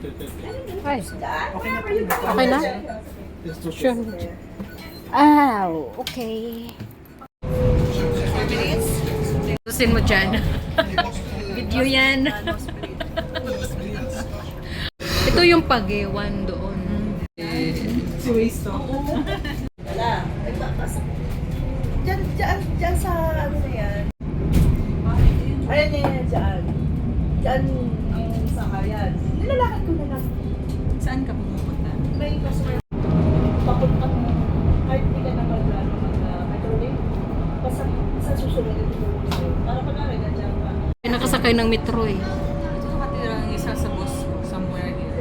Ay, Okay na po yun. okay na? Sure. Ah, okay. 4 minutes? Tusin mo dyan. Video yan. Ito yung pagewan doon. Si Waze to. Wala. Diyan sa ano na yan. Ayan yan, dyan. Dyan ang sakayan. Nilalakad ko na lang. Saan ka pupunta? May customer. Papunta mo. Kahit hindi ka na mag-metrolink. Basta sa susunod ito ko sa'yo. Para pag nandiyan ka. May nakasakay ng metro eh. Ito nakatira ang isa sa boss ko, somewhere here.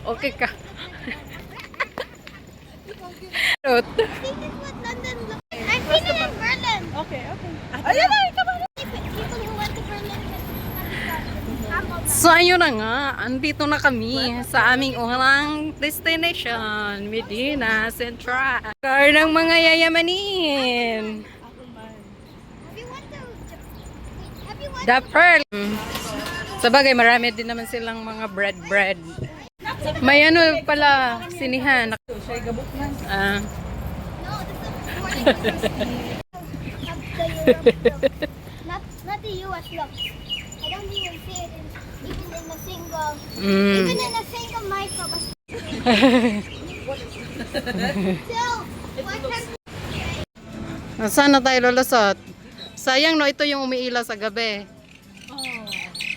Okay ka. Rot. I've seen it in Berlin. Okay. Ayan na, ikaw ba? People who went to Berlin can So ayun na nga, andito na kami sa aming unang destination, Medina Central. Car ng mga yayamanin. Have you went to Have you went The Pearl. Sa bagay, marami din naman silang mga bread. May ano pala, sinihan. Siya gabok na. Ah, No, this is the Europe not the US look. I don't even see it even in a single even in a single microbus. So what can saan na tayo lulusot? Sayang no, ito yung umiila sa gabi. Oh,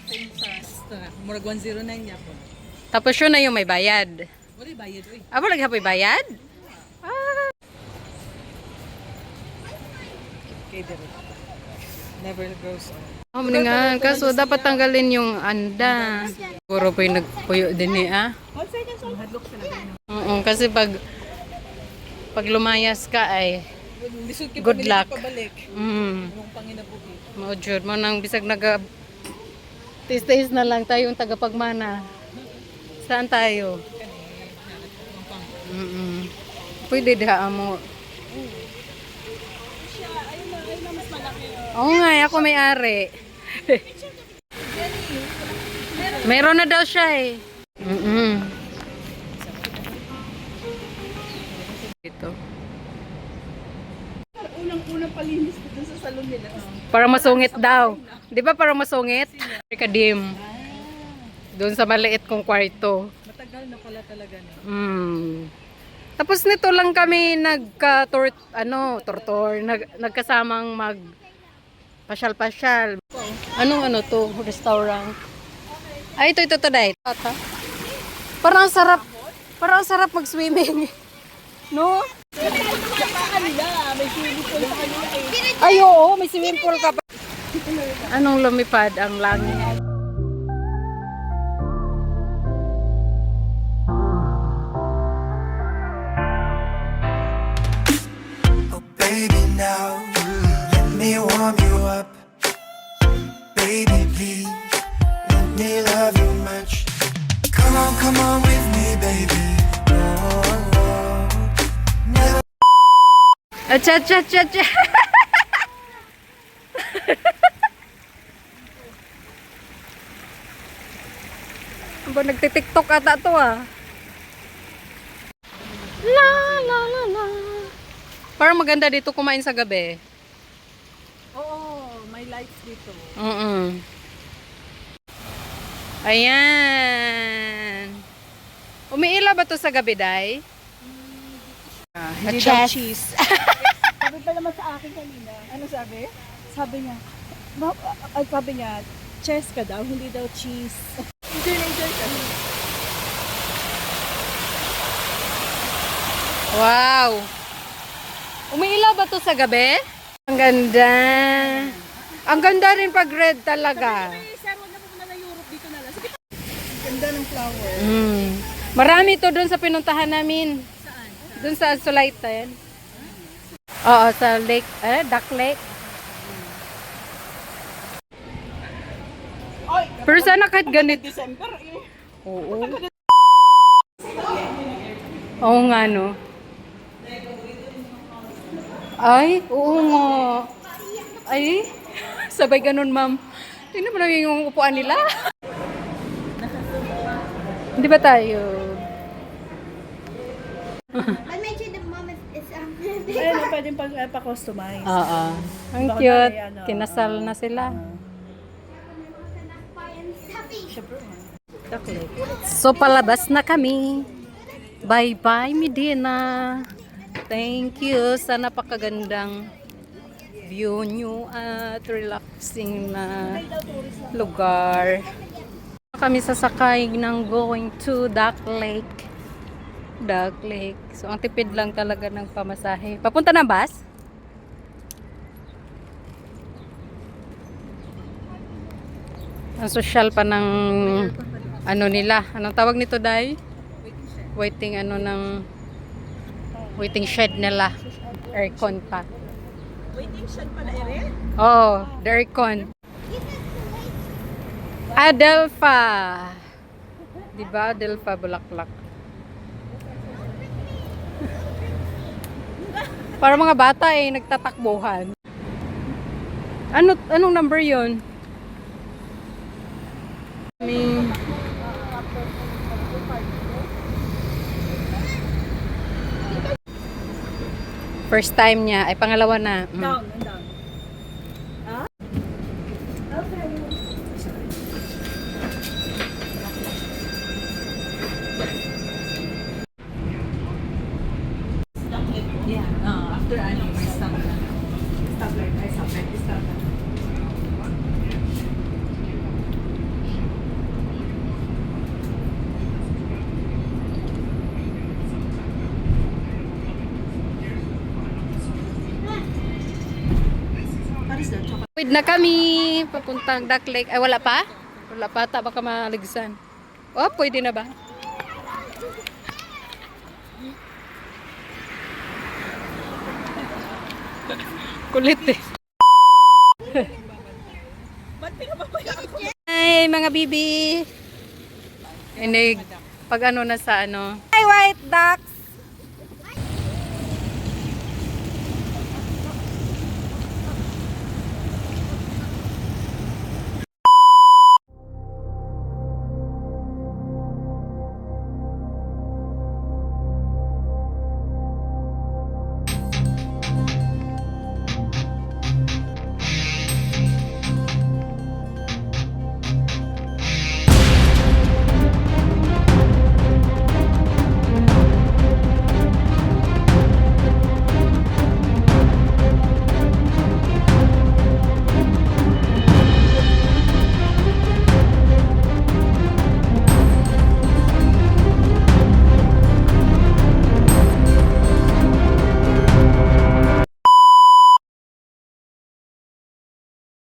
same sa Murag 109 niya po. Tapos yun na yung may bayad. Wala bayad, uy. Ah, wala ka bayad? Ah. Okay, dire. Never goes on. Oh, maningan. Kaso dapat tanggalin yung anda. Puro po yung nagpuyo din eh, ah. Hadlok siya na gano'n. Oo, kasi pag lumayas ka ay Lisod ka Good pabili, luck. pabalik. mm, Yung panginabuhi. maudjud mo nang bisag naga tis-tis na lang tayong tagapagmana. Saan tayo? Pwede diha mo. Oo nga, ako may-ari. Meron na daw siya eh. Ito. Unang palinis ko dun sa salon nila. Para masungit daw. Di ba para masungit? Kadim. Doon sa maliit kong kwarto. Matagal na pala talaga na. Tapos nito lang kami tortor, nagkasamang mag pasyal-pasyal. Anong to? Restaurant. Ay, ito dahil. Parang ang sarap mag-swimming. No? Ay, oo, may swimming pool ka pa. Anong lumipad ang langit? Baby, now let me warm you up. Baby, please let me love you much. Come on with me, baby. Oh, never. Acha. Aba, nagtitiktok ata to ah. La. Parang maganda dito kumain sa gabi. Oo, may lights dito. Ayan. Umiila ba to sa gabi, Day? Hindi daw cheese. Sabi pa naman sa akin kanina. Ano sabi? Sabi niya, chess ka daw, hindi daw cheese. Enjoy ka. Wow. Umiila ba to sa gabi? Ang ganda. Ang ganda rin pag red talaga. Sir, wag na pupunta na Europe, dito na lang. Sige. Ganda ng flower. Marami to doon sa pinuntahan namin. Saan? Doon sa Sulaitan. Oo, sa lake, Duck Lake. Pero sana kahit ganito. December eh. Oo. Oo nga no. Ay, oo nga. Ay, sabay ganun, ma'am. Tingnan mo lang yung upuan nila. Hindi ba tayo? I made sure the mom is Ayun, pwedeng pa-customize. Oo. Ang Baka cute. may ano, Kinasal na sila. Chocolate. So, palabas na kami. Bye-bye, Medina. Thank you sa napakagandang view nyo at relaxing na lugar. Kami sasakay ng going to Duck Lake. Duck Lake. So, ang tipid lang talaga ng pamasahe. Papunta na bus? Ang social pa ng ano nila. Anong tawag nito, Day? Waiting ano ng waiting shed nila. Aircon pa. Waiting shed pala, Ere? Oh, the aircon. Adelpha. Diba? Adelpha, Bulaklak. Para mga bata eh, nagtatakbuhan. Anong number yun? First time niya, ay pangalawa na. Down, down. Yeah. After ano, may stop na. Stop light. Ay, stop light. Stop na. What is that? Chocolate? Wait na kami, papuntang Duck Lake. Ay, wala pa? Wala pa, baka maligsan. Oh, pwede na ba? Kulit eh. Ay, mga bibi. Inig, pag ano na sa ano. Hi, white duck.